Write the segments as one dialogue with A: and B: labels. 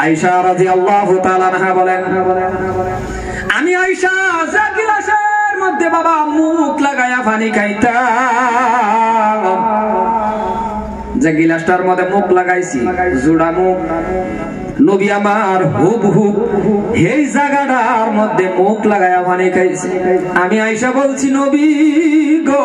A: আয়েশা রাদিয়াল্লাহু তাআলা আনহা বলেন, আমি আয়েশা যে গিলাসের মধ্যে বাবা মুখ লাগায়া পানি খাইতাম, যে গিলাসটার মধ্যে মুখ লাগাইছি জোড়া মুখ, নবী আমার হুবহু এই জায়গাটার মধ্যে মুখ লাগায়া পানি খাইছি। আমি আয়েশা বলছি, নবী গো,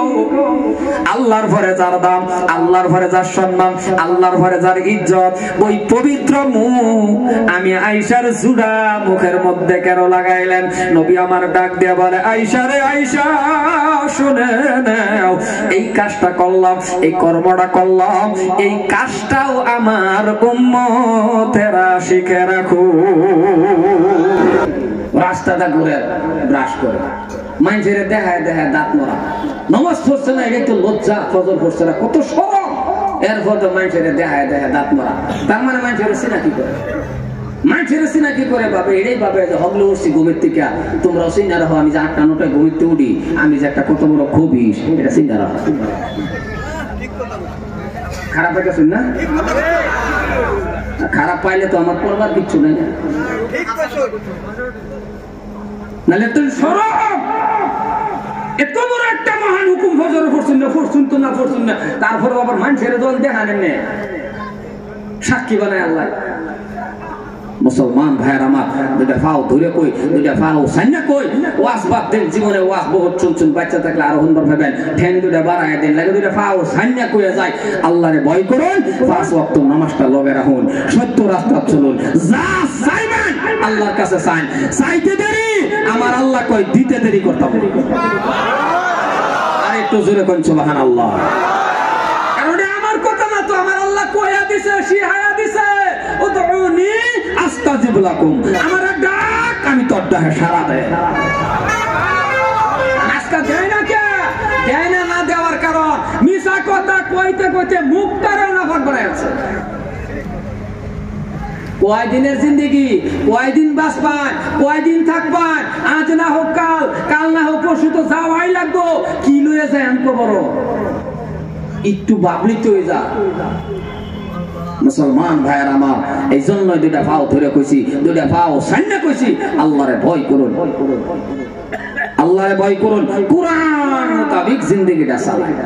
A: আল্লাহর ঘরে যার দাম, আল্লাহর ঘরে যার সম্মান, আল্লাহর ঘরে যার ইজ্জত, ওই পবিত্র মুখ আমি আয়েশার জোড়া মুখের মধ্যে কেন লাগাইলেন? নবী আমার ডাক দিয়ে বলে, আয়েশা রে আয়েশা, শুনে নাও, এই কাজটা করলাম, এই কর্মটা করলাম, এই কাজটাও আমার উম্মতেরা শিখে রাখো। রাস্তাটা ঘুরে ব্রাশ করে মানুষের দেখায় দেখায় দাঁত মরা, নামাজ পড়ছে না, এটা তো লজ্জা, ফজর পড়ছে না, কত সরম, এরপর তো মানুষের দেখায় দেখায় দাঁত মরা। তার মানে মানুষের সিনা কি করে, মানুষের সিনা কি করে ভাবে, এটাই ভাবে যে হগলে উঠছি ঘুমের থেকে, তোমরাও চিন্তা রাখো আমি যে 8টা 9টায় ঘুমিতে উঠি, আমি যে একটা কত বড় খবিস, এটা চিন্তা রাখো। খারাপ পাইতেছ না? খারাপ পাইলে তো আমার করবার কিচ্ছু নেই, নাহলে তো সরব। এত বড় একটা মহান হুকুম ফজর পড়ছেন না, পড়ছেন তো না পড়ছেন না, তারপরে আবার মানুষের দল দেখালেন না, সাক্ষী বানায় আল্লাহ। মুসলমান ভাইয়ের আমার, দুইটা ফাও ধরে কই, দুইটা ফাও সাইনা কই, ওয়াজ বাদ দেন, জীবনে ওয়াজ বহুত শুনছেন, বাচ্চা থাকলে আরো হুনবার ভাবেন, ঠ্যাং দুইটা বাড়ায় দেন, লাগে দুইটা ফাও সাইনা কইয়া যায়, আল্লাহরে ভয় করুন, 5 ওয়াক্ত নামাজটা লগে রাখুন, সত্য রাস্তা চলুন, যা চাইবেন আল্লাহর কাছে চাইন, চাইতে দেরি আমার আল্লাহ কই দিতে দেরি করতে হবে। আর একটু জোরে কোন সুবহানাল্লাহ, কারণ আমার কথা না তো, আমার আল্লাহ কইয়া দিছে, শিহায়া দিছে, উদউনি আস্তাজিব লাকুম, আমার ডাক আমি তোর ডাকে সাড়া দেই। আজকে দেয় না কে, দেয় না, না দেওয়ার কারণ মিছা কথা কইতে কইতে মুখটারে নাফাক বানাইছে। কয়দিনের জিন্দেগি, কয়দিন বাঁচবান, কয়দিন থাকবান, আজ না হোক কাল, কাল না হোক পরশু তো যাওয়াই লাগবো, কি লয়ে যায় আনকো বড়, একটু বাবলি তো হয়ে যা। মুসলমান ভাইয়ের আমার, এই জন্য দুইটা পাও ধরে কইছি, দুইটা পাও সাইনা কইছি, আল্লাহরে ভয় করুন, আল্লাহরে ভয় করুন, কোরআন মোতাবেক জিন্দেগিটা চালায়।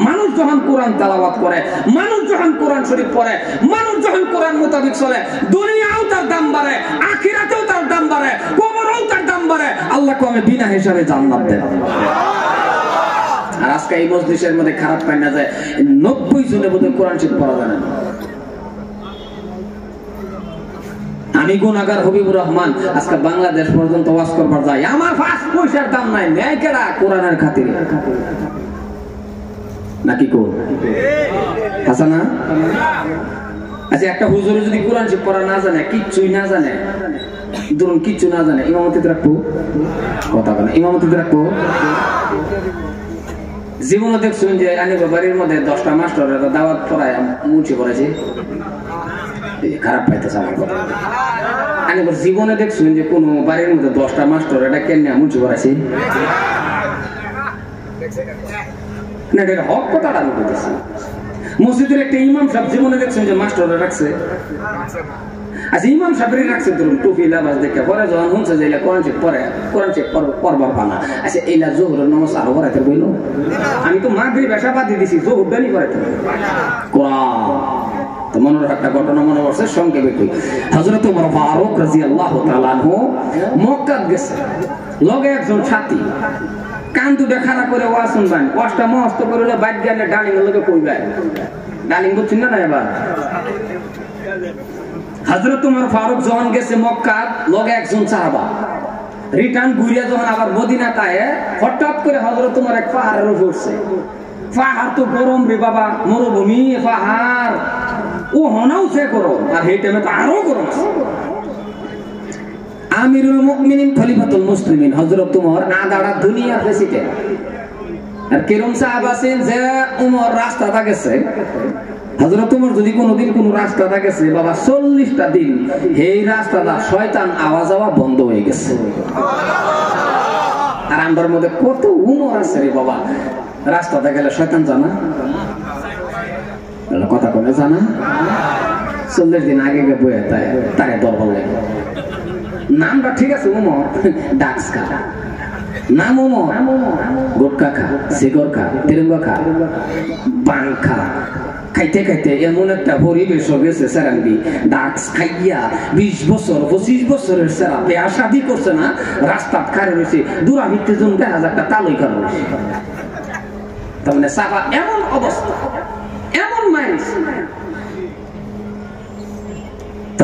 A: মানুষ যখন কোরআন তেলাওয়াত করে, মানুষ যখন কোরআন শরীফ পড়ে, মানুষ যখন কোরআন মোতাবেক চলে, দুনিয়াও তার দাম বাড়ে, আখিরাতেও তার দাম বাড়ে, কবরেও তার দাম বাড়ে, আল্লাহ কমে বিনা হিসাবে জান্নাত দেন। আর আজকে এই মজলিসের মধ্যে খারাপ পাই না যায় 90 জনে বোধহয় কোরআন শরীফ পড়া জানে না। আমি গুনাহগার হবিবুর রহমান আজকে বাংলাদেশ পর্যন্ত ওয়াজ করবার যাই, আমার 5 পয়সার দাম নাই, নেয় কেডা কোরআনের খাতিরে, নাকি কো আছে না? আচ্ছা, একটা হুজুর যদি কোরআন শরীফ পড়া না জানে, কিচ্ছুই না জানে, ধরুন কিচ্ছু না জানে, ইমামতিতে রাখবো কথা বলে, ইমামতিতে রাখবো। জীবনে দেখছেন যে আনি বাড়ির মধ্যে 10টা মাস্টারের দাওয়াত পড়ায় মুছে পড়েছে, খারাপ পাইতেছে আমার কথা। আমি জীবনে দেখছেন যে কোন বাড়ির মধ্যে 10টা মাস্টার এটা কেন মুছে পড়াইছে না, এটা হক কথাটা আমি বলতেছি। মসজিদের একটা ইমাম সাহেব জীবনে দেখছেন যে মাস্টাররা রাখছে, আচ্ছা ইমাম সাহেবই রাখছে ধরুন টুপি লাবাস দেখে, পরে যখন শুনছে যে কোরআন শরীফ পড়ে, কোরআন শরীফ পড়বার পানা, আচ্ছা এইলা জোহরের নামাজ আরো পড়াইতে বইল, আমি তো মাগরিব এশা বাদ দিয়ে দিছি, জোহর দানি পড়াইতে কোরআন। তো মনের একটা ঘটনা মনে পড়ছে, সংক্ষেপে কই। হযরত ওমর ফারুক রাদিয়াল্লাহু তাআলা আনহু মক্কা গেছে, লগে একজন সাথী, কান দুটো খাড়া করে ওয়াজ শুনবেন, ওয়াজটা মস্ত করে বাইক গেলে ডালিং লগে কইবেন, ডালিং বুঝছেন না এবার। হযরত ওমর ফারুক যখন গেছে মক্কা, লগে একজন সাহাবা, রিটার্ন ঘুরিয়া যখন আবার মদিনা তায়ে, হঠাৎ করে হযরত ওমর এক পাহাড়ের উপর উঠছে। পাহাড় তো গরম রে বাবা, মরুভূমি পাহাড়, ও হনাও সে গরম, আর এই টাইমে তো আরো গরম আছে। আমিরুল মুমিনিন খলিফাতুল মুসলিমিন হযরত ওমর আদাড়া দুনিয়ার প্রেসিডেন্ট, আর কিরম সাহাবা আছেন যে ওমর রাস্তাটা গেছে, হযরত ওমর যদি কোনোদিন কোন রাস্তাটা গেছে বাবা 40টা দিন এই রাস্তাটা শয়তান আওয়াজ আওয়া বন্ধ হয়ে গেছে। আর আমার মধ্যে কত উমর আছে রে বাবা, রাস্তাটা গেলে শয়তান জানা কথা বলে জানা, 40 দিন আগে বয়ে তারে নামটা ঠিক আছে উমর, ডাক্স খা, নাম উমর, গুটকা খা, সিগর খা, তিরঙ্গা খা, পান খা, খাইতে খাইতে এমন একটা পরিবেশ গেছে সেরাঙ্গি, ডাক্স খাইয়া 20 বছর 25 বছরের সেরা বিয়া শাদী করছে না, রাস্তা খারে রয়েছে, দূরা ভিত্তি জন দেখা যায় একটা তালই কারণ রয়েছে। তার মানে সাফা এমন অবস্থা, এমন মাইন্স।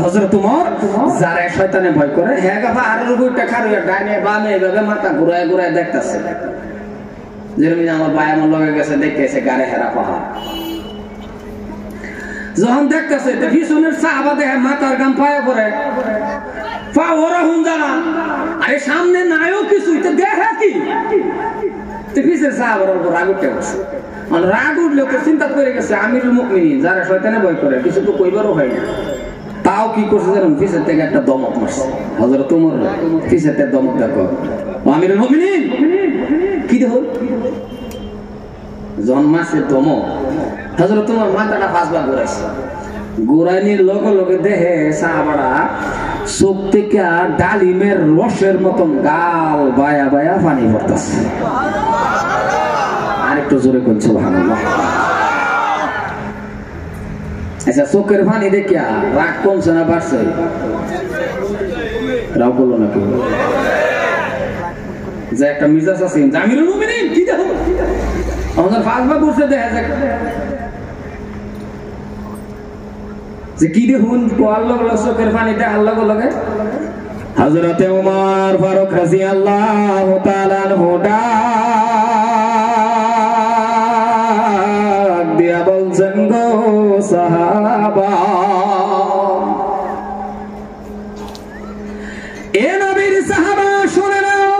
A: হযরত ওমর যারা শয়তানে ভয় করে, হ্যাঁ গাফা আর রুগুইটা খারুয়া ডাইনে বামে এভাবে মাথা ঘুরায় ঘুরায় দেখতাছে, যেরকম আমার ভাই আমার লগে গেছে দেখতেছে গাড়ে হেরা পাহাড়, যখন দেখতেছে পিছনের সাহাবা দেখে মাথার গাম পায়ে পড়ে, পা ওরা হুন জানা, আরে সামনে নাইও কিছু, দেখে কি পিছের সাহাবার উপর রাগ উঠে গেছে। রাগ উঠলে তো চিন্তা করে গেছে আমিরুল মুমিনিন যারা শয়তানে ভয় করে, কিছু তো কইবারও হয় না, তাও কি করছে জানেন, পিছের থেকে একটা দমক মারছে। হযরত ওমর পিছের থেকে দমক দেখো, আমিরুল মুমিনিন কি দেখো জন্মাছে দমক, হযরত ওমর মাথাটা পাঁচবার ঘুরাইছে, ঘুরাইনির লগে লগে দেখে সাহাবারা চোখ থেকে ডালিমের রসের মতন গাল বায়া বায়া পানি পড়তেছে। আরেকটু জোরে করছে সুবহানাল্লাহ। আচ্ছা, চোখের পানি দেখিয়া রাগ কমছে না বাড়ছে? রাগ করলো না কেউ, যে একটা মিজাজ আছে আমিরুল মুমিনিন কি দেখো, আমাদের ফাঁসবা করছে দেখা যাক যে কি দেখুন কোয়াল লগ চোখের পানি দেখার লগে লগে হযরতে ওমর ফারুক রাদিয়াল্লাহু তাআলা আনহু ডাক দিয়া বলছেন, গো সাহাবা, এ নবীর সাহাবা শুনে নাও,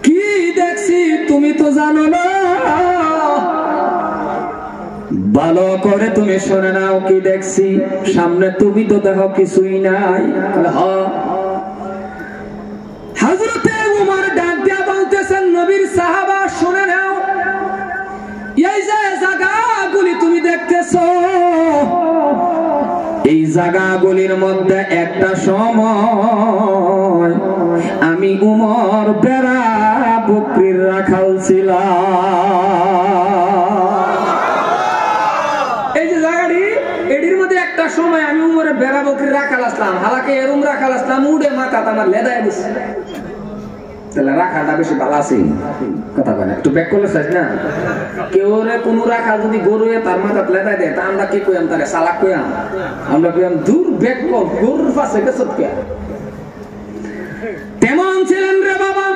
A: কি দেখছি তুমি তো জানো না, ভালো করে তুমি শুনে নাও কি দেখছি। সামনে তুমি তো দেখো কিছুই নাই। হযরতে ওমর ডাক দিয়া বলতেছেন, নবীর সাহাবা শুনে নাও, এই যে জায়গাগুলি তুমি দেখতেছো, এই জায়গাগুলির মধ্যে একটা সময় আমি ওমর বেড়া বকরির রাখাল ছিলাম। এই যে জায়গাটি, এটির মধ্যে একটা সময় আমি উমরে বেড়া বকরির রাখাল আসলাম, হালাকে এরুম রাখাল আসলাম, উড়ে মাথা আমার লেদায় দিচ্ছে। তাহলে রাখাটা বেশি ভালো আছে কথা বলে, একটু ব্যাক করলে চাইছ না কেউ কোন রাখা যদি গরু তার মাথা লেদায় দেয়, তা আমরা কি কইয়াম, তারে সালাক কইয়াম, আমরা কইয়াম দূর ব্যাক কর, গরুর পাশে গেছ কে। তেমন ছিলেন রে বাবা,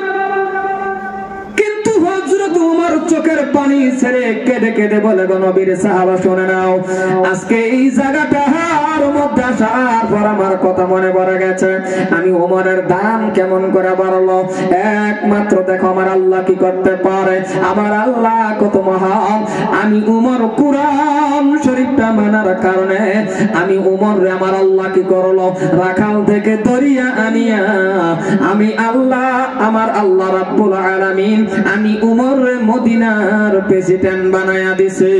A: কিন্তু হযরত ওমর চোখের পানি ছেড়ে কেঁদে কেঁদে বলে, গো নবীর সাহাবা শুনে নাও, আজকে এই জায়গাটার মধ্যে আসার পর আমার কথা মনে পড়ে গেছে, আমি ওমরের দাম কেমন করে বাড়লো। একমাত্র দেখো আমার আল্লাহ কি করতে পারে, আমার আল্লাহ কত মহান। আমি ওমর কুরআন শরীফটা মানার কারণে আমি ওমর রে আমার আল্লাহ কি করলো, রাখাল থেকে দরিয়া আনিয়া আমি আল্লাহ, আমার আল্লাহ রাব্বুল আলামিন আমি উমর মদিনার প্রেসিডেন্ট বানায়া দিছে।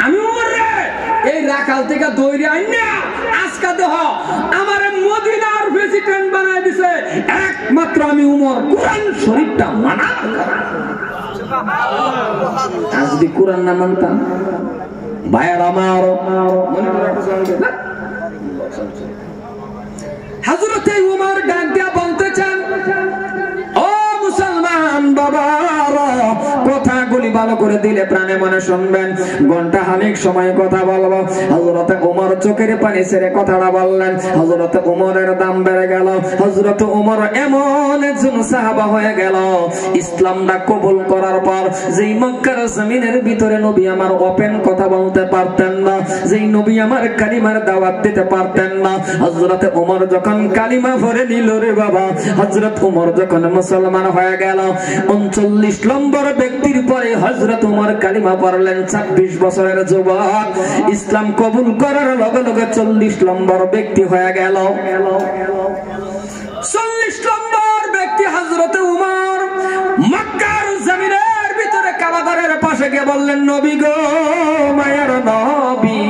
A: আমি উমর রে এই রাখাল থেকে দৌড়ে আইনা আজকে দেহ আমার মদিনার প্রেসিডেন্ট বানায়া দিছে, একমাত্র আমি উমর কুরআন শরীফটা মানা। আজ যদি কুরআন না মানতাম ভাইয়ের আমার মনে করে হযরতে ওমর ডাক দিয়া বলতেছেন, ও মুসলমান বাবারা, কথাগুলি ভালো করে দিলে প্রাণে মনে শুনবেন, ঘন্টা খানিক সময় কথা বলবো। হযরতে ওমর চোখের পানি ছেড়ে কথাটা বললেন, হযরতে ওমরের দাম বেড়ে গেল। হযরতে ওমর এমন একজন সাহাবা হয়ে গেল, ইসলামটা কবুল করার পর যেই মক্কার জমিনের ভিতরে নবী আমার ওপেন কথা বলতে পারতেন না, যেই নবী আমার কালিমার দাওয়াত দিতে পারতেন না, হযরতে ওমর যখন কালিমা পড়ে নিল রে বাবা, হযরত ওমর যখন মুসলমান হয়ে গেল, 39 নম্বর ব্যক্তির পরে হযরত ওমর কালিমা পড়লেন। 26 বছরের যুবক ইসলাম কবুল করার লগে লগে 40 নম্বর ব্যক্তি হয়ে গেল। 40 নম্বর ব্যক্তি হযরত ওমর মক্কার জমিনের ভিতরে কাবাঘরের পাশে গিয়ে বললেন, নবী গো, মায়ার নবী,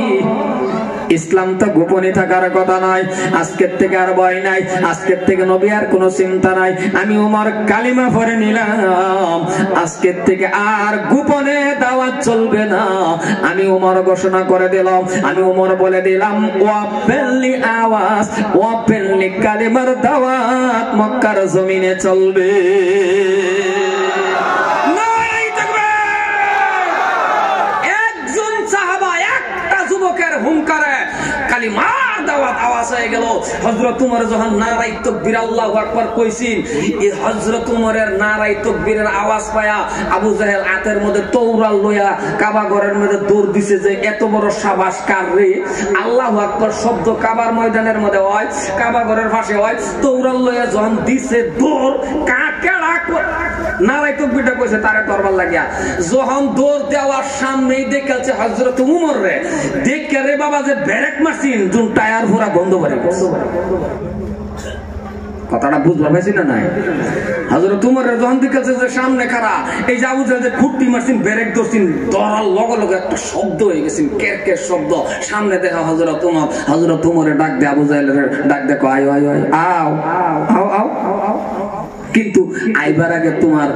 A: ইসলাম তো গোপনে থাকার কথা নয়। আজকের থেকে আর ভয় নাই, আজকের থেকে নবী আর কোনো চিন্তা নাই। আমি ওমর কালিমা পড়ে নিলাম, আজকের থেকে আর গোপনে দাওয়াত চলবে না। আমি ওমর ঘোষণা করে দিলাম, আমি ওমর বলে দিলাম, ওয়াপেনলি আওয়াজ, ওয়াপেনলি কালিমার দাওয়াত মক্কার জমিনে চলবে। একজন সাহাবা একটা যুবকের হুঙ্কারে কালিমার দাওয়াত আওয়াজ হয়ে গেল। হযরত ওমর যখন নারায়ে তাকবীর আল্লাহু আকবার কইছেন, এই হযরত ওমরের নারায়ে তাকবীরের আওয়াজ পায়া আবু জাহেল হাতের মধ্যে তওরাল লইয়া কাবা ঘরের মধ্যে দৌড় দিছে যে এত বড় সাবাস কার রে। আল্লাহু আকবার শব্দ কাবার ময়দানের মধ্যে হয়, কাবা ঘরের পাশে হয়, তওরাল লইয়া যখন দিছে দৌড় কাকেড়া নারায়ে তাকবীরটা কইছে তারে তরবার লাগিয়া যখন দৌড় দেওয়ার সামনেই দেখেছে হযরত ওমর রে, দেখে রে বাবা যে ব্রেক মারছিন দুন টায়ার পুরা বন্ধ করে গেছে। কথাটা বুঝবার পাইছি না নাই? হযরত ওমর যখন দেখেছে যে সামনে খাড়া এই যে আবু জাহেল যে ফুটটি মারছিন ব্রেক ধরছিন, ধরার লগে লগে একটা শব্দ হয়ে গেছেন, কেরকের শব্দ। সামনে দেখা হযরত ওমর, হযরত ওমরে ডাক দে আবু জাহেলের ডাক দেখো, আয় আয় আয় আও আও আও আও। কিন্তু আইবার আগে তোমার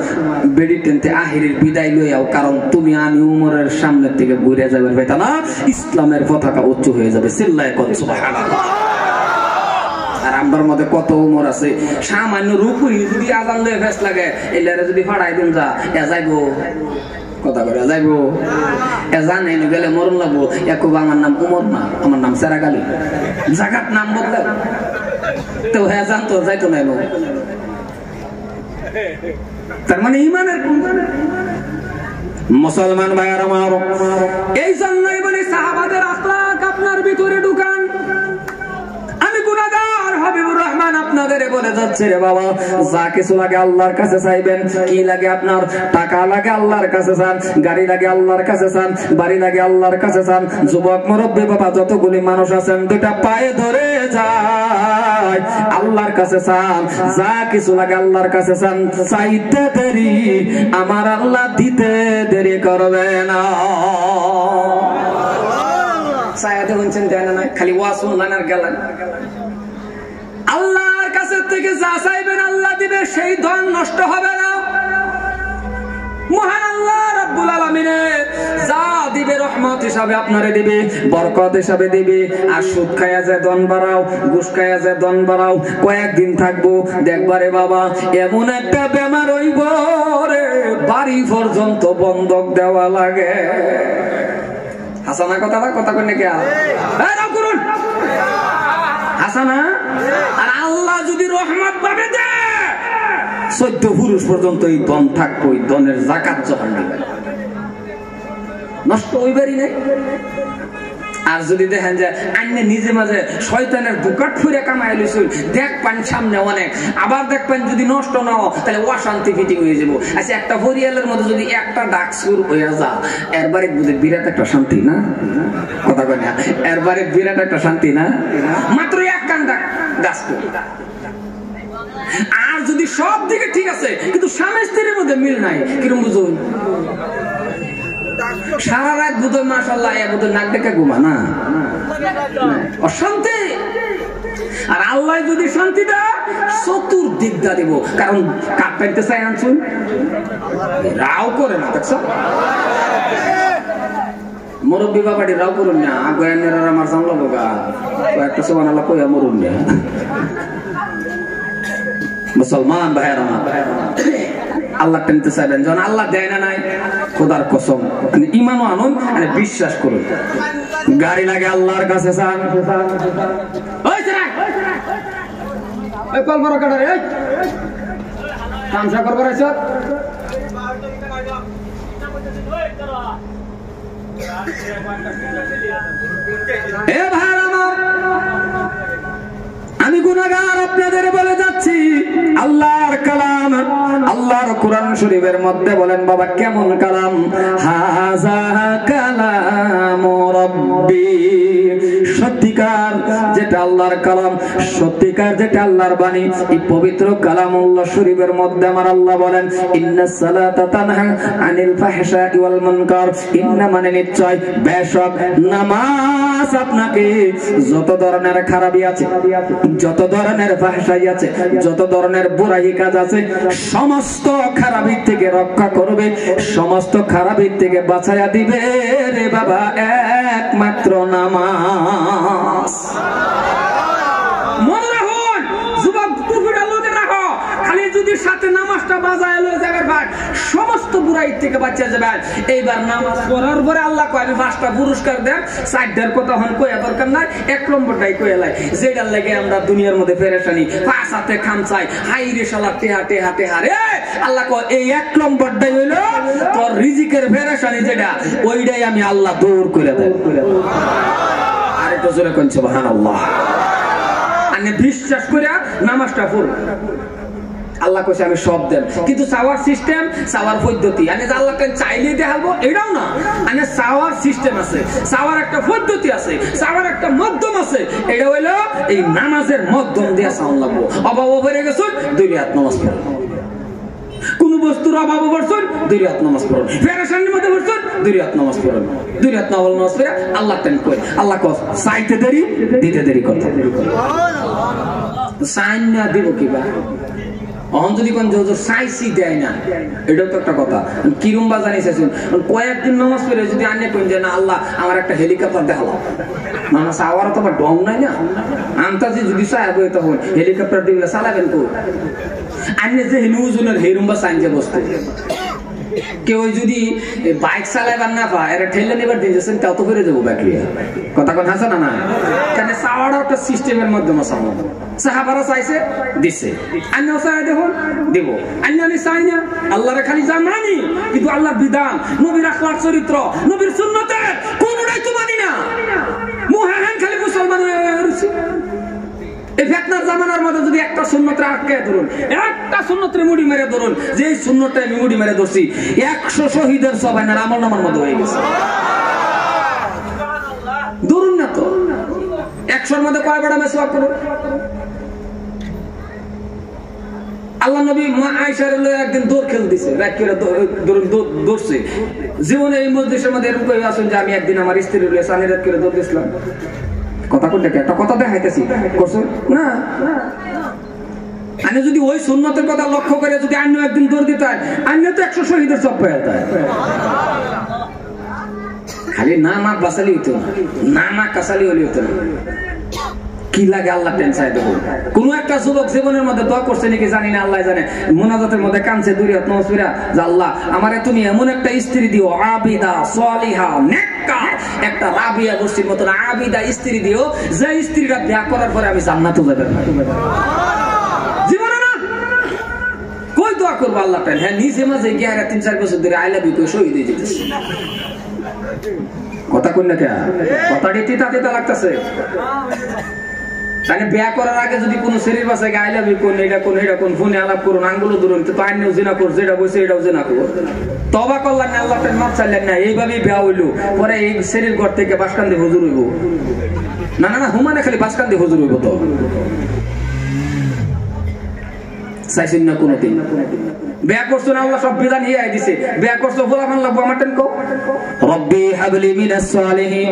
A: বেডি টেনতে আখিরের বিদায় লই আও, কারণ তুমি আমি উমরের সামনে থেকে ঘুরে যাবে পাইতা না, ইসলামের পতাকা উঁচু হয়ে যাবে। চিল্লায় কোন সুবহানাল্লাহ। আর আমরার মধ্যে কত উমর আছে, সামান্য রুকুই যদি আজান লয়ে ফেস লাগে এলারে যদি ফাড়াই দিন যা এ যাইবো কথা করে যাইবো, এ জানে গেলে মরণ লাগবো। একব আমার নাম উমর না, আমার নাম সেরাগালি, জাগাত নাম বদলে তো হ্যাঁ জানতো যাইতো না। তার মানে ইমানের মুসলমান ভাইয়ার আমার, এই জন্যই বলি সাহাবাদের আখলাক আপনার ভিতরে ঢুকান। আমি গুনাহগার হাবিবুর রহমান আপনাদের বলে যাচ্ছে রে বাবা, যা কিছু লাগে আল্লাহর কাছে চাইবেন। কি লাগে আপনার? টাকা লাগে আল্লাহর কাছে চান, গাড়ি লাগে আল্লাহর কাছে চান, বাড়ি লাগে আল্লাহর কাছে চান। যুবক মুরব্বী বাবা যতগুলি মানুষ আছেন দুটা পায়ে ধরে যায় আল্লাহর কাছে চান, যা কিছু লাগে আল্লাহর কাছে চান। চাইতে দেরি আমার আল্লাহ দিতে দেরি করবে না। সায়াতে হচ্ছেন দেন না, খালি ওয়াজ শুনলেন আর গেলেন। আল্লাহর কাছে থেকে যা চাইবেন আল্লাহ দিবে, সেই ধন নষ্ট হবে না। মহান আল্লাহ রাব্বুল আলামিন যা দিবে রহমত হিসাবে আপনারে দিবে, বরকত হিসাবে দিবে। আর সুদ খায়া যায় ধন বাড়াও, ঘুষ খায়া যায় ধন বাড়াও, কয়েকদিন থাকবো দেখবারে বাবা এমন একটা বেমার হইব রে বাড়ি পর্যন্ত বন্ধক দেওয়া লাগে। হাসানা কথা কই নাকি করুন হাসানা। আর আল্লাহ যদি রহমত পাবে দে 14 পুরুষ পর্যন্ত এই ধন থাকবো, এই ধনের যাকাত যখন দিবে নষ্ট হইবারই নাই। আর যদি দেখেন যে আইনে নিজে মাঝে শয়তানের দুকাট ফুরে কামাই লইছিল, দেখবেন সামনে অনেক, আবার দেখবেন যদি নষ্ট না হয় তাহলে অশান্তি ফিটিং হয়ে যাবো। আচ্ছা একটা পরিয়ালের মধ্যে যদি একটা ডাক শুরু হয়ে যা, এরবারে বুঝে বিরাট একটা শান্তি না? কথা কয় না, এরবারে বিরাট একটা শান্তি না? মাত্র এক কান ডাক গাছ। আর যদি সব দিকে ঠিক আছে কিন্তু স্বামী স্ত্রীর মধ্যে মিল নাই, কিরকম বুঝুন? সারা রাত বুধ মাশাআল্লাহ বুধ নাক ডেকে ঘুমা না, অশান্তি। আর আল্লাহ যদি শান্তি দেয় চতুর্দিক দা দিব, কারণ কাঁপতে চাই আনছুন রাও করে না। দেখছ মুরব্বী বাবাটি রাও করুন না, আগানের আমার জানলো গা একটা সুবহানাল্লাহ কইয়া মরুন না। মুসলমান ভাইয়ের আমার, আল্লাহ টেনতে চাইবেন যখন আল্লাহ দেয় না নাই, খোদার কসম ইমানও আনুন, বিশ্বাস করুন। গাড়ি লাগে আল্লাহর কাছে চান, তামসা করবার আছে। আমি গুনাহগার আপনাদের বলে যাচ্ছি, আল্লাহর কালাম, আল্লাহর কোরআন শরীফের মধ্যে বলেন বাবা কেমন কালাম, হাযা কালামু রাব্বি, সত্যিকার যে যেটা আল্লাহর কালাম, সত্যিকার যেটা আল্লাহর বাণী, এই পবিত্র কালামুল্লাহ শরীফের মধ্যে আমার আল্লাহ বলেন ইন্নাস সালাতা তানহা আনিল ফাহশাই ওয়াল মুনকার, ইন্না মানে নিশ্চয়, বেশক নামাজ আপনাকে যত ধরনের খারাপি আছে, যত ধরনের ফাহশাই আছে, যত ধরনের বুরাই কাজ আছে, সমস্ত খারাপির থেকে রক্ষা করবে, সমস্ত খারাপির থেকে বাঁচাইয়া দিবে রে বাবা একমাত্র নামাজ। মনে রাখুন যুবক, টুপিটা লোকে রাখো, খালি যদি সাথে নামাজটা বাজায় লয়ে যাবে ভাই, সমস্ত বুরাই থেকে বাঁচা যাবে। এইবার নামাজ পড়ার পরে আল্লাহ কয় আমি 5টা পুরস্কার দেন, 4টার কথা হন কইয়া দরকার নাই, 1 নম্বরটাই কইয়া লাই, যেটার লাগে আমরা দুনিয়ার মধ্যে পেরেশানি, 5 হাতে খামচাই, হাই রে শালা টেহা টেহা টেহা রে। আল্লাহ কয় এই 1 নম্বরটাই হইলো তোর রিজিকের পেরেশানি, যেটা ওইটাই আমি আল্লাহ দূর করে দেব। আরেকটু জোরে কোন সুবহানাল্লাহ। আপনি বিশ্বাস করিয়া নামাজটা পড়ুন, আল্লাহ কইছে আমি সব দেব, কিন্তু চাওয়ার সিস্টেম, চাওয়ার পদ্ধতি, আমি যে আল্লাহকে চাইলেই দেখাবো এটাও না, মানে চাওয়ার সিস্টেম আছে, চাওয়ার একটা পদ্ধতি আছে, চাওয়ার একটা মাধ্যম আছে। এটা হইলো এই নামাজের মাধ্যম দিয়ে চাওয়া লাগবো। অভাব হয়ে গেছে 2 রাকাত নামাজ পড়ুন, কোন বস্তুর অভাব পড়ছেন 2 রাকাত নামাজ পড়ুন, পেরেশানির মধ্যে পড়ছেন 2 রাকাত নামাজ পড়ুন, 2 রাকাত নামাজ পড়ে আল্লাহ তেন কই, আল্লাহ কয় চাইতে দেরি দিতে দেরি করতে সাইন না দিব কিবা অহন যদি কোন জোর সাইসি দেয় না, এটাও তো একটা কথা। কিরম বা জানি চাইছেন কয়েকদিন নামাজ পড়ে যদি আনে কোন যে না আল্লাহ আমার একটা হেলিকপ্টার দেখালো, নামাজ আওয়ার তো আবার ডং নাই না, আন্তাজি যদি চাইব তখন হেলিকপ্টার দিলে চালাবেন কো আনে যে হিনুজনের হেরুম বা সাইনজে বসতে। কেউ যদি বাইক চালাইবার না পায়, এরা ঠেলে নেবার দিয়েছেন, তাও তো ফিরে যাবো ব্যাটারি। কথা কথা আছে না না, কেন চাওয়াটা একটা সিস্টেমের মাধ্যমে চাওয়া। সাহাবারা চাইছে দিছে, আন্না চাই দেখুন দিব, আন্না আমি চাই না, আল্লাহরে খালি যা মানি, কিন্তু আল্লাহর বিধান, নবীর আখলাক চরিত্র, নবীর সুন্নতে কোনটাই তো মানি না। মুহাহান খালি মুসলমান হয়ে রয়েছে। এই ফিতনার জামানার মধ্যে যদি একটা সুন্নতরে আটকে ধরুন, একটা সুন্নতরে মুড়ি মেরে ধরুন, যে এই সুন্নতটা আমি মুড়ি মেরে ধরছি, 100 শহীদের সবাই না আমল নামার মধ্যে হয়ে গেছে। ধরুন না তো 100-র মধ্যে কয় বেড়া মেসওয়াক করুন। আল্লাহ নবী মা আয়েশার একদিন দৌড় খেল দিছে, রাত করে দৌড়ছে। জীবনে এই মজলিসের মধ্যে এরকম কই আসুন যে আমি একদিন আমার স্ত্রীর লয়ে সানি রাত করে দৌড় দিছিলাম। কথা কোনটা একটা কথা দেখাইতেছি করছো না, আমি যদি ওই সুন্নতের কথা লক্ষ্য করে যদি অন্য একদিন দৌড় দিতেন, অন্য তো 100 শহীদের সব পেয়ে যেত। খালি না মা বাসালি হইতো না, মা কাসালি হলে হইতো না। কি লাগে আল্লাহ টেনশন দেবো। কোন একটা যুবক জীবনের মধ্যে দোয়া করছে নাকি জানি না, আল্লাহ জানে, মুনাজাতের মধ্যে কাঁদছে 2 রাকাত নামাজ পড়া, যে আল্লাহ আমারে তুমি এমন একটা স্ত্রী দিও, আবিদা সালিহা নেককার, একটা রাবিয়া বসির মত আবিদা স্ত্রী দিও, যে স্ত্রীটা বিয়ে করার পরে আমি জান্নাতে যাব। জীবনে না কই দোয়া করব আল্লাহ টাইম, হ্যাঁ নিজে মাঝে গিয়ে 3-4 বছর ধরে আই লাভ ইউ কই শহীদ হয়ে যেতেছে। কথা কই না কে, কথাটি তিতা তিতা লাগতেছে। তাহলে বিয়া করার আগে যদি কোন শরীর বাসায় আই লাভ ইউ কোন এটা কোন এটা কোন ফোনে আলাপ করুন, আঙ্গুলো ধরুন, তো আইনেও জিনা কর, যেটা বসে এটাও জিনা কর, তবা করলেন না, আল্লাহ মাপ চাইলেন না, এইভাবেই বিয়া হইলো। পরে এই শরীর ঘর থেকে বাসকান্দি হুজুর হইব না, না না হুমানে খালি বাসকান্দি হুজুর হইব। তো চাইছেন না কোনদিন বিয়া করছো না, আল্লাহ সব বিধান হিয়া দিছে, বিয়া করছো বলামান লাগবো আমার টেন কো রব্বি হাবলি মিনাস সালিহিন।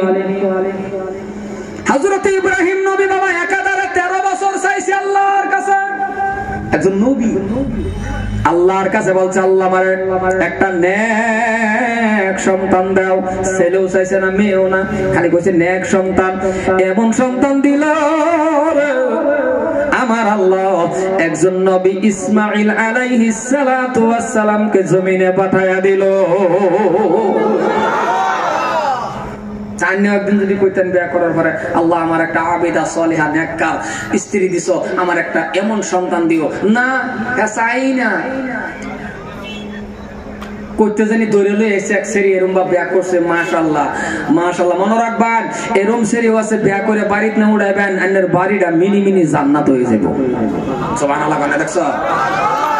A: হযরত ইব্রাহিম নবী বাবা একাধারে 13 বছর চাইছে আল্লাহর কাছে, একজন নবী আল্লাহর কাছে বলছে আল্লাহ আমার একটা নেক সন্তান দাও। ছেলেও চাইছে না, মেয়েও না, খালি কইছে নেক সন্তান। এমন সন্তান দিল আমার আল্লাহ একজন নবী ইসমাঈল আলাইহিস সালাতু ওয়াস সালামকে জমিনে পাঠায়া দিল। একদিন যদি কইতেন বিয়ে করার পরে আল্লাহ আমার একটা আবিদা সালিহা নেককার স্ত্রী দিছো, আমার একটা এমন সন্তান দিও না, চাই না। করতে জানি ধরে লই এসে এক সেরি এরম বা বিয়া করছে, মাশাআল্লাহ মাশাআল্লাহ। মনে রাখবেন এরম সেরিও আছে বিয়া করে বাড়িতে না উড়াইবেন, আন্নের বাড়িটা মিনি মিনি জান্নাত হয়ে যাবে। সুবহানাল্লাহ। দেখছো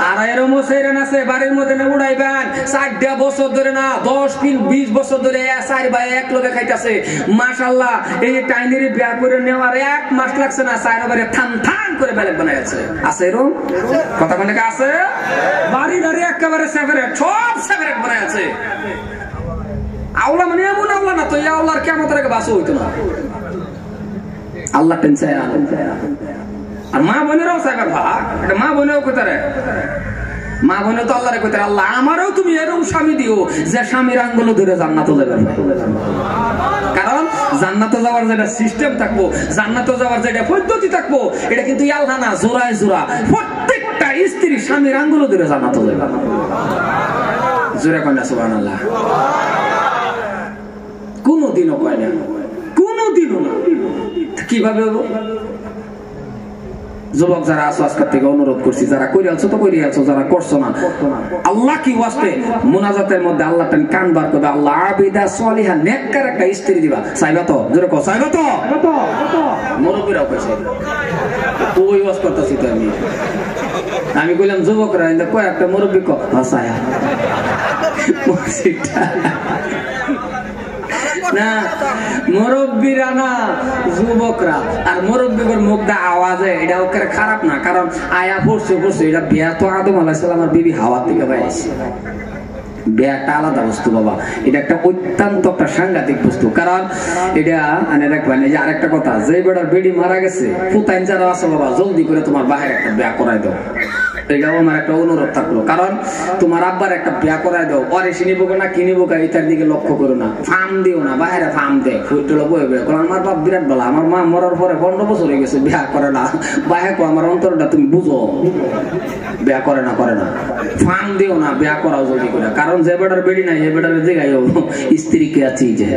A: আর যারা এরম সেরেন আছে বাড়ির মধ্যে উড়াইবেন 4 বছর ধরে না 10-20 বছর ধরে 4 ভাই এক লগে খাইতেছে মাশাআল্লাহ এই টাইনের বিয়া করে নেওয়ার 1 মাস লাগছে না 4 বারে থান থান করে বেলেগ বানাইছে আছে এরম কথা কোন কা আছে বাড়ি বাড়ি একেবারে সেপারেট সব সেপারেট বানাইছে আল্লাহ মানে এমন আল্লাহ না তো এই আল্লাহর কিয়ামতের আগে বাঁচো হইতো না আল্লাহ টেনশন আর মা বোনেরাও সাইবার ভাগ এটা মা বোনেও কোথারে মা বোনে তো আল্লাহরে কইতে আল্লাহ আমারও তুমি এরকম স্বামী দিও যে স্বামীর আঙ্গুল ধরে জান্নাতে যাবে কারণ জান্নাতে যাওয়ার যেটা সিস্টেম থাকবো জান্নাতে যাওয়ার যেটা পদ্ধতি থাকবো এটা কিন্তু আল্লাহ না জোড়ায় জোড়া প্রত্যেকটা স্ত্রী স্বামীর আঙ্গুল ধরে জান্নাতে যাবে জোরে কয় না সুবহানাল্লাহ কোনদিনও কয় না কোনদিনও না কিভাবে হবো যুবক যারা আছো আজকের থেকে অনুরোধ করছি যারা কইরে আছো তো কইরে আছো যারা করছো না আল্লাহ কি ওয়াস্তে মুনাজাতের মধ্যে আল্লাহ টান কান বার করবে আল্লাহ আবিদা সলিহা নেককার একটা স্ত্রী দিবা চাইবা তো জোরে কও চাইবা তো মুরব্বিরাও কইছে তুই ওয়াজ করতেছিস তো আমি কইলাম যুবকরা ইন্দা কয় একটা মুরব্বি কও হাসায়া না মুরব্বিরা না যুবকরা আর মুরব্বির মুখটা আওয়াজে এটা ওকে খারাপ না কারণ আয়া পড়ছে এটা বিয়া তো আদম আলাইহিস সালামের বিবি হাওয়া থেকে পাইছে বিয়া একটা আলাদা বস্তু বাবা এটা একটা অত্যন্ত একটা সাংঘাতিক বস্তু কারণ এটা আনে রাখবেন এই যে আরেকটা কথা যে বেটার বেডি মারা গেছে ফুতাইন যারা আছে বাবা জলদি করে তোমার বাহির একটা বিয়া করাই দাও এটাও আমার একটা অনুরোধ থাকলো কারণ তোমার আব্বার একটা বিয়া করাই দাও পরে নিবো না কিনিবো এটার দিকে লক্ষ্য করো না ফার্ম দিও না বাইরে ফার্ম দেয় ফুটলো বয়ে কারণ আমার বাপ বিরাট বলা আমার মা মরার পরে 15 বছর হয়ে গেছে বিয়া করে না বাইরে আমার অন্তরটা তুমি বুঝো বিয়া করে না ফার্ম দিও না বিয়া করাও জলদি করে কারণ যে বেটার বেডি নাই এ বেটার জায়গায় স্ত্রী কে আছে যে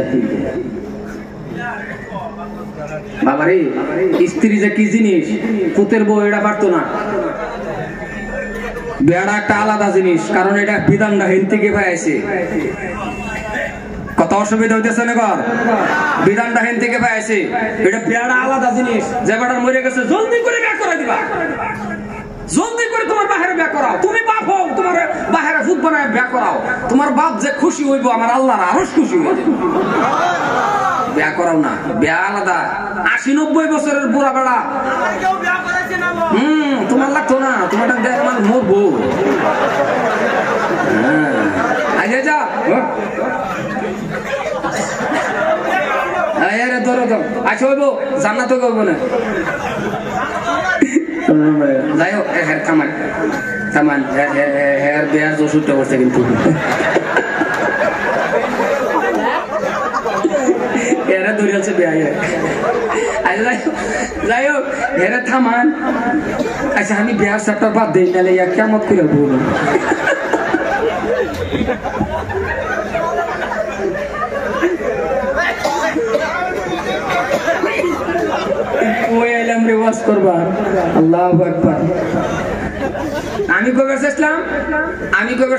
A: বাবারে স্ত্রী যে কি জিনিস পুতের বউ এটা পারতো না বেড়া একটা আলাদা জিনিস কারণ এটা বিধানটা হিন থেকে পাইছে কত অসুবিধা হইতেছে না কর বিধানটা হিন থেকে পাইছে এটা বেড়া আলাদা জিনিস যে বেটার মরে গেছে জলদি করে বিয়ে করে দিবা জলদি করে তোমার বাহিরে বিয়ে করাও তুমি বাপ হও তোমার বাহিরে ফুট বানায় বিয়ে করাও তোমার বাপ যে খুশি হইব আমার আল্লাহর আরো খুশি হইব বিয়ে করাও না বিয়ে আলাদা 80-90 বছরের বুড়া বেড়া তোমার লাগতো না তোমার দেখ মানে মরবো আগে যা ধরো তো আচ্ছা হইব জান্নাত করবো না যাই হোক কামান হেয়ার বেয়ার ওষুধটা করছে কিন্তু এরা ধরে আছে বেয়া যাই হোক হেরে থামান আচ্ছা আমি বিয়ার চ্যাপ্টার বাদ দিই নালে কেমন করে বলবো ওই আইলাম রে ওয়াজ করবা আল্লাহু আকবার আমি কবে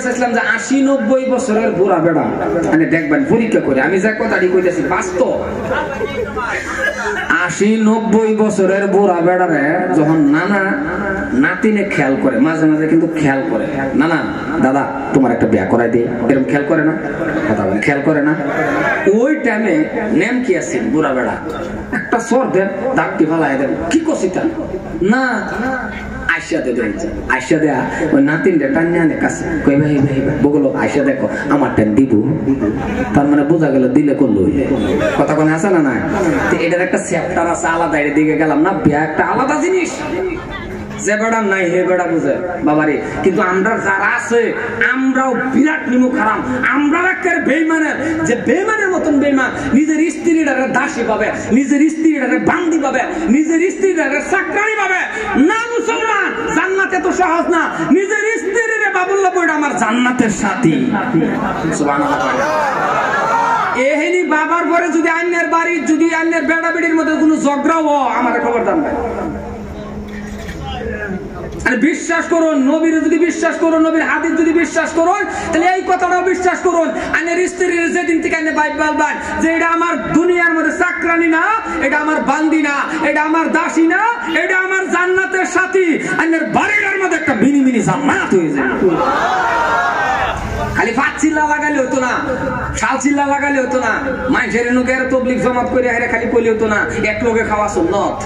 A: চাইছিলাম যে 80-90 বছরের বুড়া বেড়া মানে দেখবেন পরীক্ষা করে আমি যে কথাটি কইতেছি বাস্তব 80-90 বছরের বুড়া বেড়ারে যখন নানা নাতিনে খেয়াল করে মাঝে মাঝে কিন্তু খেয়াল করে না দাদা তোমার একটা বিয়া করাই দিই এরকম খেয়াল করে না কথা বলে খেয়াল করে না ওই টাইমে নেম কি আছে বুড়া বেড়া একটা সর দেন দাগটি ফালাই দেন কি কছিটা না আইসা দেয়া ওই নাতিনটা টান্নে আনে কাছে কই ভাই বগলো আইসা দেখো আমার টান দিব তার মানে বোঝা গেল দিলে করলো কথা কোন আছে না এটার একটা চ্যাপ্টার আছে আলাদা এর দিকে গেলাম না বিয়া একটা আলাদা জিনিস যে বেড়া নাই হে বেড়া বুঝে বাবারে কিন্তু আমরা যারা আছে আমরাও বিরাট নিমুখ হারাম আমরাও একটা বেঈমানের যে বেঈমানের মতন বেঈমান নিজের স্ত্রীটারে দাসী পাবে নিজের স্ত্রীটারে বান্দি পাবে নিজের স্ত্রীটারে চাকরানি পাবে না মুসলমান জান্নাতে তো সহজ না নিজের স্ত্রীরে বাবুল্লা বইটা আমার জান্নাতের সাথী সুবহানাল্লাহ এহেনি বাবার পরে যদি আইনের বাড়ি যদি আইনের বেড়া বেড়ির মধ্যে কোনো ঝগড়াও আমার খবর দাম নাই আর বিশ্বাস করুন, নবীর যদি বিশ্বাস করুন, নবীর হাদিস যদি বিশ্বাস করুন, তাহলে এই কথাটাও বিশ্বাস করুন। আনের স্ত্রীর যেদিন থেকে আনে বাইক বলবেন যে এটা আমার দুনিয়ার মধ্যে চাকরানি না, এটা আমার বান্দি না, এটা আমার দাসী না, এটা আমার জান্নাতের সাথী। আনের বাড়িটার মধ্যে একটা মিনি মিনি জান্নাত হয়ে যায়। খালি ফাঁক চিল্লা লাগালে হতো না, শাল চিল্লা লাগালে হতো না, মানুষের নুকের তবলিগ জমাত করে হেরে খালি কইলে হতো না এক লোকে খাওয়া সুন্নত।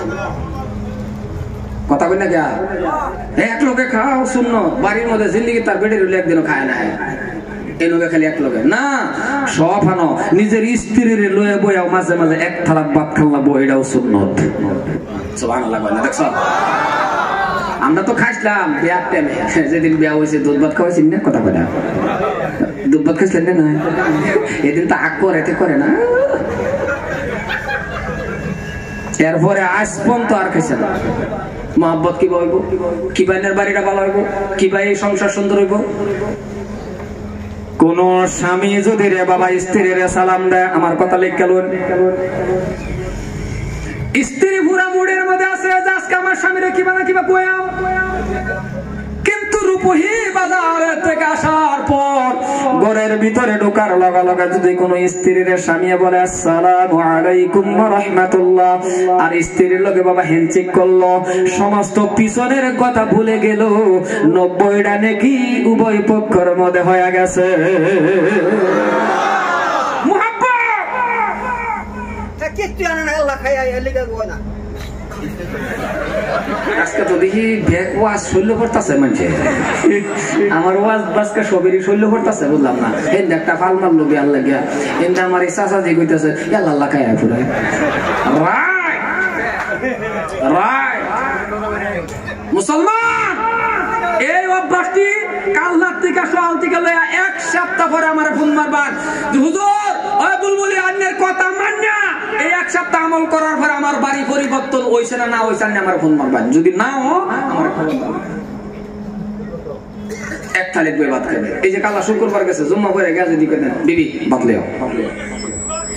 A: কথা কই না গা, এক লোকে খাওয়া সুন্নত। বাড়ির মধ্যে জিন্দিগি তার বেডের হলে একদিনও খায় না, এই লোকে খালি এক লোকে না। সব হানো নিজের স্ত্রীর লয়ে বইয়াও মাঝে মাঝে এক থালা ভাত খাল্লাবো, এটাও সুন্নত। সুবহানাল্লাহ না দেখছো? আমরা তো খাইছিলাম বিয়ার টাইমে, যেদিন বিয়া হয়েছে দুধ ভাত খাওয়াইছি না, কথা বলে দুধ ভাত খাইছিলেন না? এদিন তো হাক করে করে না, এরপরে আজ পর্যন্ত আর খাইছে না। মহব্বত কি হইব, কি বাইনের বাড়িটা ভালো হইব, কি ভাই সংসার সুন্দর হইব। কোন স্বামী যদি রে বাবা স্ত্রীর সালাম দেয়, আমার কথা লিখ গেলুন, স্ত্রী পুরা মুডের মধ্যে আছে আজকে আমার স্বামীরে কিবা না কিবা কয়াম, কিন্তু রূপহী বাজার থেকে আসার পর ঘরের ভিতরে ঢোকার লগা লগা যদি কোন স্ত্রীর স্বামী বলে আসসালামু আলাইকুম ওয়া রাহমাতুল্লাহ, আর স্ত্রীর লগে বাবা হ্যান্ডশেক করলো, সমস্ত পিছনের কথা ভুলে গেল, 90টা নাকি উভয় পক্ষের মধ্যে হয়ে গেছে। আজকে তো দেখি ওয়াজ শৈল্য করতেছে মানুষে, আমার ওয়াজ বাজকে সবেরই শৈল্য করতেছে, বুঝলাম না। এন একটা ফাল মারলো বিয়ার লাগিয়া, এনটা আমার এই চাচা যে কইতেছে আল্লাহ খায় পুরো মুসলমান। এই অভ্যাসটি কাল রাত থেকে সকাল থেকে লয়া এক সপ্তাহ পরে আমার ফোন মারবার, হুজুর ওই বুলবুলি আন্নের কথা মান্না, এই এক সপ্তাহ আমল করার পরে আমার বাড়ি পরিবর্তন হইছে না হইছে না, আমার ফোন মারবার। যদি না আমার এক থালি বই ভাত খাবে। এই যে কালা শুক্রবার গেছে জুম্মা করে গেছে দিকে দেন বিবি বাতলেও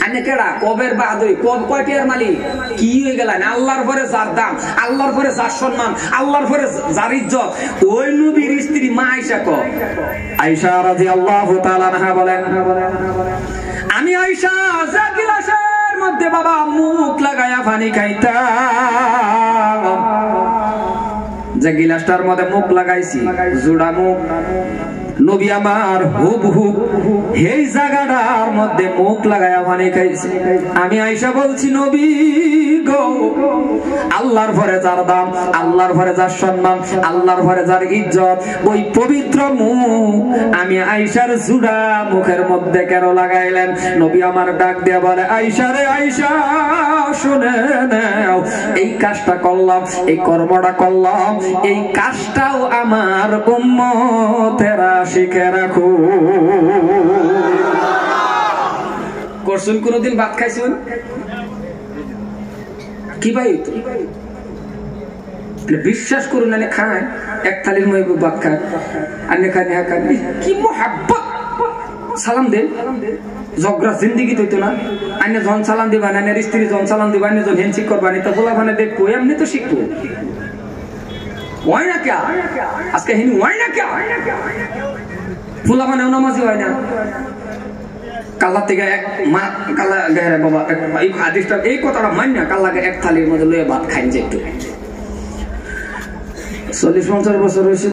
A: আনে কেডা কবের বাহাদুরি, কয়টিয়ার মালিক, কি হয়ে গেলেন? আল্লাহর পরে যার দাম, আল্লাহর পরে যার সম্মান, আল্লাহর পরে যার ইজ্জত, ওই নবীর স্ত্রী মা আয়েশা ক আয়েশা রাদিয়াল্লাহু তাআলা আনহা বলেন, আমি আয়েশা যে গিলাসের মধ্যে বাবা মুখ লাগায়া পানি খাইতাম, যে গিলাসটার মধ্যে মুখ লাগাইছি জোড়া মুখ, নবী আমার হুবহু এই জায়গাটার মধ্যে মুখ লাগায়া পানি খাইছে। আমি আয়েশা বলছি নবী গো, আল্লাহর পরে যার দাম, আল্লাহর পরে যার সম্মান, আল্লাহর পরে যার ইজ্জত, ওই পবিত্র মুখ আমি আয়েশার জোড়া মুখের মধ্যে কেন লাগাইলেন? নবী আমার ডাক দিয়ে বলে, আয়েশা রে আয়েশা শুনে নাও, এই কাজটা করলাম, এই কর্মটা করলাম, এই কাজটাও আমার উম্মতেরা শিখে রাখো। করছুন কোনদিন ভাত খাইছুন কি ভাই? বিশ্বাস করুন, আনে খায় এক থালির মধ্যে ভাত খায়, আনে খায় না খায়, কি মোহাব্বত। সালাম দেন, ঝগড়া জিন্দিগি হইতো না। আনে জন সালাম দিবা, আনের স্ত্রী জন সালাম দিবা, আনে জন হ্যান্ডশেক করবা, তো বলা মানে দেখবো, এমনি তো শিখবো। হয় না ক্যা আজকে হিন্দু হয় না ক্যা? ফুলা মানে নামাজি হয় না। কাল্লা থেকে এক মা কাল্লা গেরে বাবা এই হাদিসটা এই কথাটা মান না, কাল্লাকে এক থালির মধ্যে লয়ে ভাত খাইন যে একটু 40-50 বছর হয়েছে।